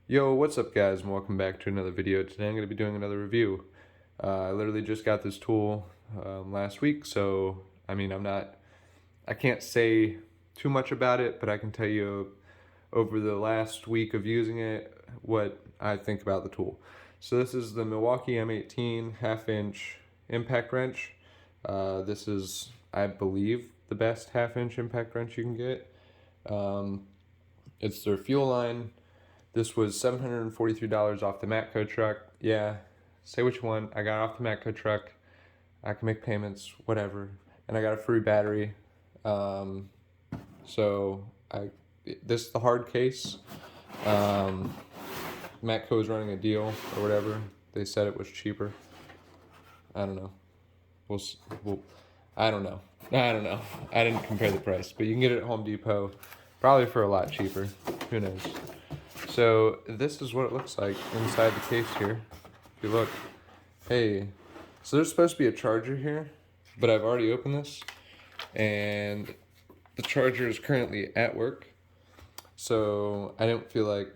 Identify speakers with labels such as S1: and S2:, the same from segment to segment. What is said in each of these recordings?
S1: Yo, what's up guys, and welcome back to another video. Today I'm going to be doing another review. I literally just got this tool last week, so I can't say too much about it, but I can tell you over the last week of using it what I think about the tool. So this is the Milwaukee M18 half-inch impact wrench. This is, I believe, the best half-inch impact wrench you can get. It's their fuel line. This was $743 off the Matco truck. Yeah, say what you want. I got off the Matco truck. I can make payments, whatever. And I got a free battery. Um, so I this is the hard case. Matco is running a deal or whatever. They said it was cheaper. I don't know. We'll I don't know. I don't know. I didn't compare the price, but you can get it at Home Depot, probably for a lot cheaper. Who knows? So this is what it looks like inside the case here. If you look, hey, so there's supposed to be a charger here, but I've already opened this, and the charger is currently at work. So I don't feel like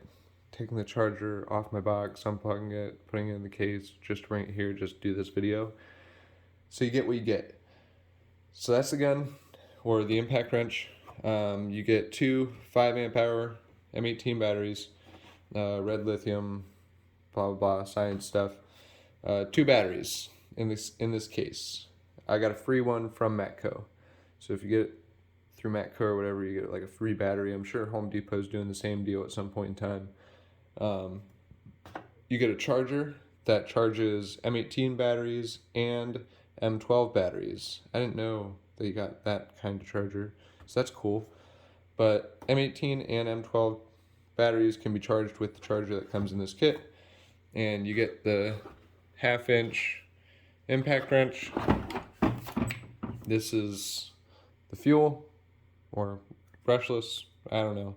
S1: taking the charger off my box, unplugging it, putting it in the case, just to bring it here, just do this video. So you get what you get. So that's the gun, or the impact wrench. You get two 5 amp hour M18 batteries, red lithium, blah blah blah, science stuff. Two batteries in this case. I got a free one from Matco. So if you get it through Matco or whatever, you get like a free battery. I'm sure Home Depot's doing the same deal at some point in time. You get a charger that charges M18 batteries and M12 batteries. I didn't know that you got that kind of charger, so that's cool. But M18 and M12 batteries can be charged with the charger that comes in this kit, and you get the half-inch impact wrench. This is the fuel, or brushless, I don't know.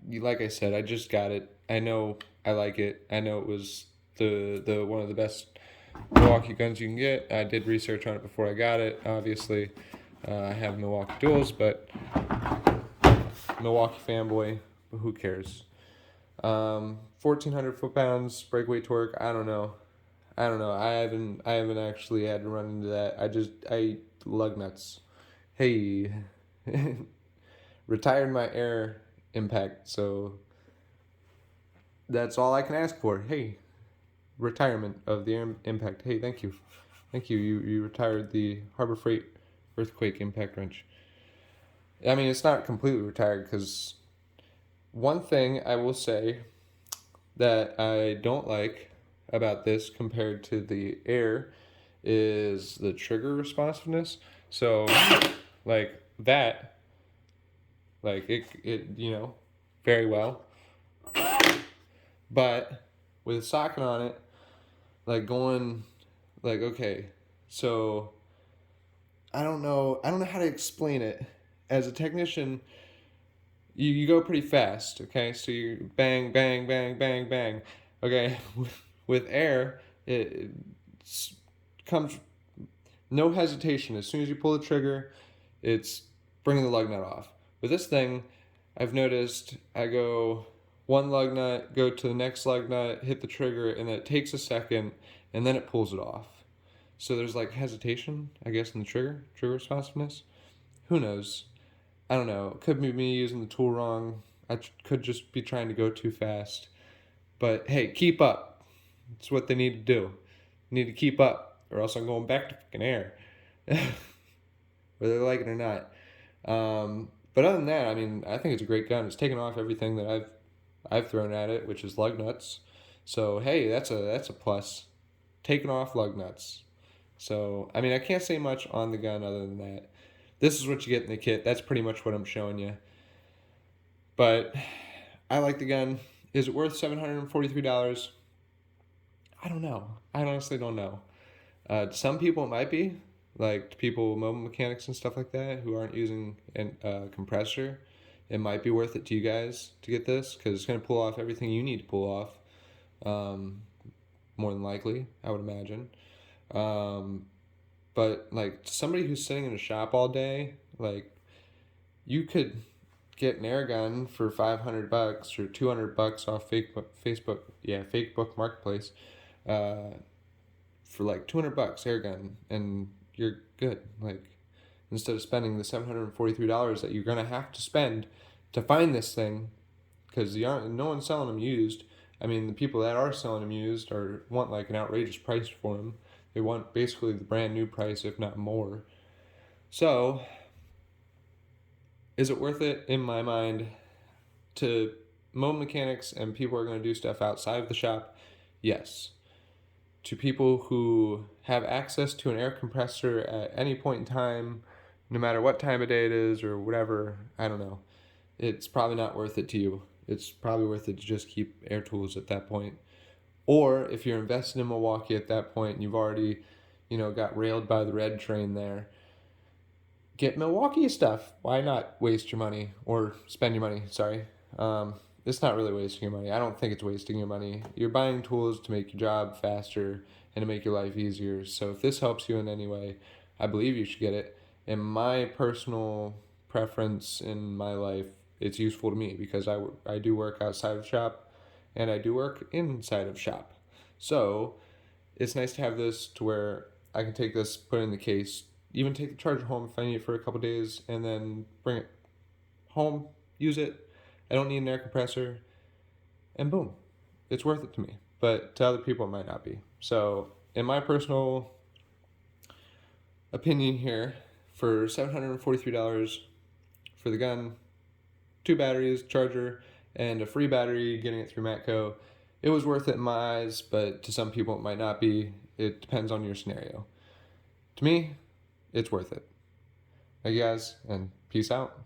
S1: Like I said, I just got it. I know I like it. I know it was the one of the best Milwaukee guns you can get. I did research on it before I got it. Obviously, I have Milwaukee duals, but Milwaukee fanboy. But who cares? 1,400 foot-pounds breakaway torque. I don't know. I haven't actually had to run into that. I lug nuts. Hey, retired my air impact, so that's all I can ask for. Hey, retirement of the air impact. Hey, thank you. You retired the Harbor Freight earthquake impact wrench. I mean, it's not completely retired, because one thing I will say that I don't like about this compared to the air is the trigger responsiveness. So like that, like it very well, but with a socket on it, like going, like, okay, so I don't know how to explain it. As a technician, you go pretty fast, okay? So you bang, bang, bang, bang, bang. Okay, with air, it comes no hesitation. As soon as you pull the trigger, it's bringing the lug nut off. With this thing, I've noticed I go one lug nut, go to the next lug nut, hit the trigger, and then it takes a second, and then it pulls it off. So there's like hesitation, I guess, in the trigger responsiveness. Who knows? I don't know. It could be me using the tool wrong. I could just be trying to go too fast. But hey, keep up. It's what they need to do. They need to keep up, or else I'm going back to fucking air. Whether they like it or not. But other than that, I mean, I think it's a great gun. It's taken off everything that I've thrown at it, which is lug nuts. So hey, that's a plus. Taking off lug nuts. So I mean, I can't say much on the gun other than that. This is what you get in the kit. That's pretty much what I'm showing you. But I like the gun. Is it worth $743? I don't know. I honestly don't know. Some people it might be, like people, mobile mechanics and stuff like that, who aren't using a compressor. It might be worth it to you guys to get this, because it's going to pull off everything you need to pull off. More than likely, I would imagine. But like somebody who's sitting in a shop all day, like you could get an air gun for $500 or $200 off fake book marketplace, for like $200 air gun, and you're good. Like, instead of spending the $743 that you're gonna have to spend to find this thing, because no one's selling them used. I mean, the people that are selling them used want like an outrageous price for them. They want basically the brand new price, if not more. So, is it worth it in my mind to mow mechanics and people are going to do stuff outside of the shop? Yes. To people who have access to an air compressor at any point in time, no matter what time of day it is or whatever, I don't know. It's probably not worth it to you. It's probably worth it to just keep air tools at that point. Or if you're investing in Milwaukee at that point and you've already, got railed by the red train there, get Milwaukee stuff. Why not waste your money or spend your money? Sorry. It's not really wasting your money. I don't think it's wasting your money. You're buying tools to make your job faster and to make your life easier. So if this helps you in any way, I believe you should get it. In my personal preference in my life, it's useful to me because I do work outside of shop and I do work inside of shop. So it's nice to have this to where I can take this, put it in the case, even take the charger home if I need it for a couple days, and then bring it home, use it. I don't need an air compressor, and boom, it's worth it to me. But to other people, it might not be. So, in my personal opinion here, for $743 for the gun, 2 batteries, charger, and a free battery, getting it through Matco, it was worth it in my eyes, but to some people it might not be. It depends on your scenario. To me, it's worth it. Thank you guys, and peace out.